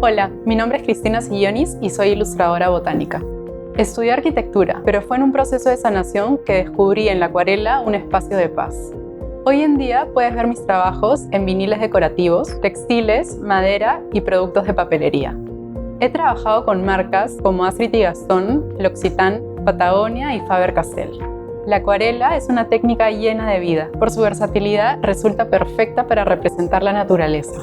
Hola, mi nombre es Cristina Sillonis y soy ilustradora botánica. Estudié arquitectura, pero fue en un proceso de sanación que descubrí en la acuarela un espacio de paz. Hoy en día puedes ver mis trabajos en viniles decorativos, textiles, madera y productos de papelería. He trabajado con marcas como Astrid y Gastón, L'Occitane, Patagonia y Faber-Castell. La acuarela es una técnica llena de vida. Por su versatilidad, resulta perfecta para representar la naturaleza.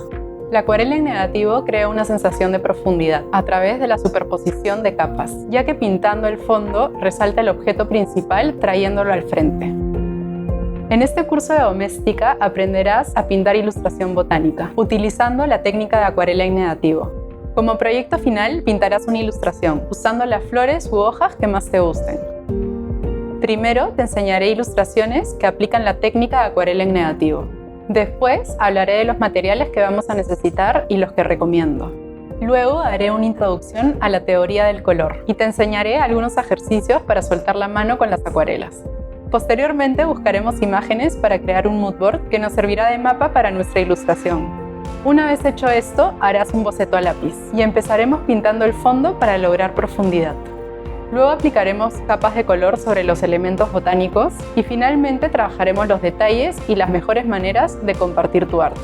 La acuarela en negativo crea una sensación de profundidad a través de la superposición de capas, ya que pintando el fondo resalta el objeto principal trayéndolo al frente. En este curso de doméstica aprenderás a pintar ilustración botánica, utilizando la técnica de acuarela en negativo. Como proyecto final, pintarás una ilustración, usando las flores u hojas que más te gusten. Primero, te enseñaré ilustraciones que aplican la técnica de acuarela en negativo. Después, hablaré de los materiales que vamos a necesitar y los que recomiendo. Luego, haré una introducción a la teoría del color y te enseñaré algunos ejercicios para soltar la mano con las acuarelas. Posteriormente, buscaremos imágenes para crear un moodboard que nos servirá de mapa para nuestra ilustración. Una vez hecho esto, harás un boceto a lápiz y empezaremos pintando el fondo para lograr profundidad. Luego aplicaremos capas de color sobre los elementos botánicos y finalmente trabajaremos los detalles y las mejores maneras de compartir tu arte.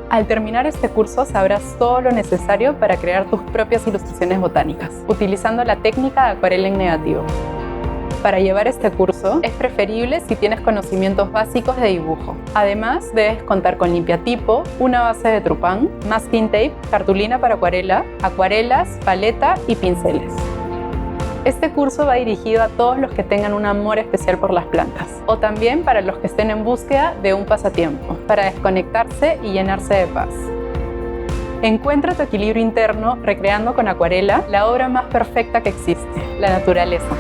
Al terminar este curso sabrás todo lo necesario para crear tus propias ilustraciones botánicas, utilizando la técnica de acuarela en negativo. Para llevar este curso es preferible si tienes conocimientos básicos de dibujo. Además, debes contar con limpiatipo, una base de trupán, masking tape, cartulina para acuarela, acuarelas, paleta y pinceles. Este curso va dirigido a todos los que tengan un amor especial por las plantas, o también para los que estén en búsqueda de un pasatiempo, para desconectarse y llenarse de paz. Encuentra tu equilibrio interno recreando con acuarela la obra más perfecta que existe, la naturaleza.